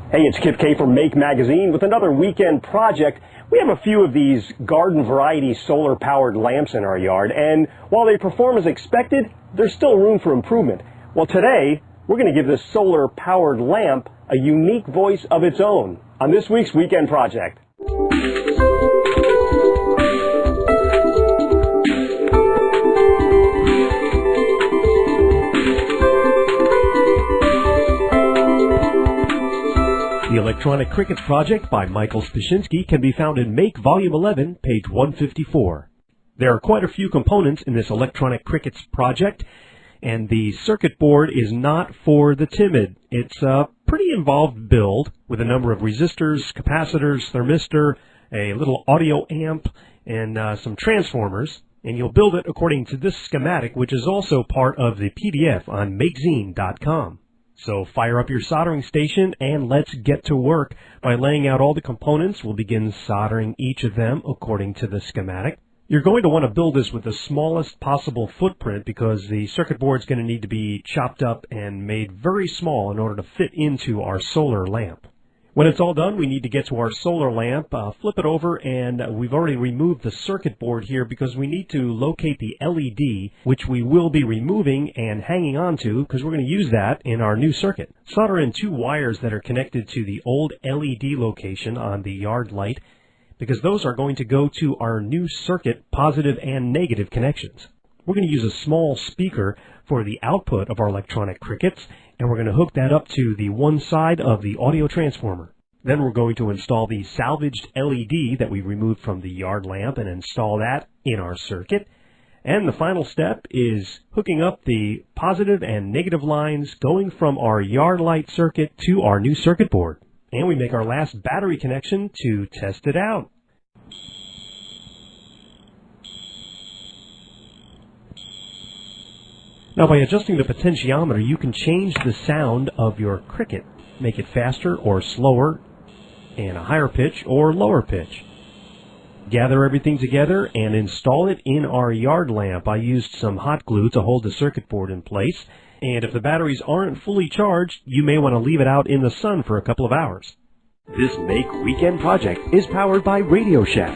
Hey, it's Kip K from Make Magazine with another weekend project. We have a few of these garden variety solar powered lamps in our yard, and while they perform as expected, there's still room for improvement. Well, today we're going to give this solar powered lamp a unique voice of its own on this week's weekend project. The Electronic Crickets project by Michael Spashinsky can be found in Make Volume 11, page 154. There are quite a few components in this Electronic Crickets project, and the circuit board is not for the timid. It's a pretty involved build with a number of resistors, capacitors, thermistor, a little audio amp, and some transformers, and you'll build it according to this schematic, which is also part of the PDF on makezine.com. So fire up your soldering station and let's get to work. By laying out all the components, we'll begin soldering each of them according to the schematic. You're going to want to build this with the smallest possible footprint because the circuit board is going to need to be chopped up and made very small in order to fit into our solar lamp. When it's all done, we need to get to our solar lamp, flip it over, and we've already removed the circuit board here because we need to locate the LED, which we will be removing and hanging on to because we're going to use that in our new circuit. Solder in two wires that are connected to the old LED location on the yard light because those are going to go to our new circuit positive and negative connections. We're going to use a small speaker for the output of our electronic crickets, and we're going to hook that up to the one side of the audio transformer. Then we're going to install the salvaged LED that we removed from the yard lamp and install that in our circuit. And the final step is hooking up the positive and negative lines going from our yard light circuit to our new circuit board. And we make our last battery connection to test it out. Now, by adjusting the potentiometer, you can change the sound of your cricket. Make it faster or slower, and a higher pitch or lower pitch. Gather everything together and install it in our yard lamp. I used some hot glue to hold the circuit board in place, and if the batteries aren't fully charged, you may want to leave it out in the sun for a couple of hours. This Make Weekend project is powered by Radio Shack.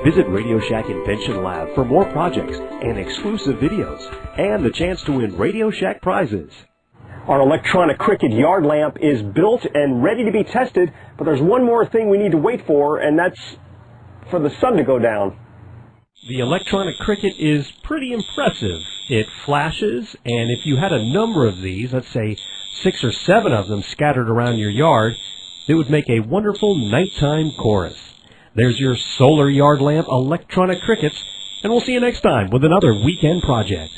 Visit Radio Shack Invention Lab for more projects and exclusive videos, and the chance to win Radio Shack prizes. Our electronic cricket yard lamp is built and ready to be tested, but there's one more thing we need to wait for, and that's for the sun to go down. The electronic cricket is pretty impressive. It flashes, and if you had a number of these, let's say 6 or 7 of them scattered around your yard, it would make a wonderful nighttime chorus. There's your solar yard lamp electronic crickets, and we'll see you next time with another weekend project.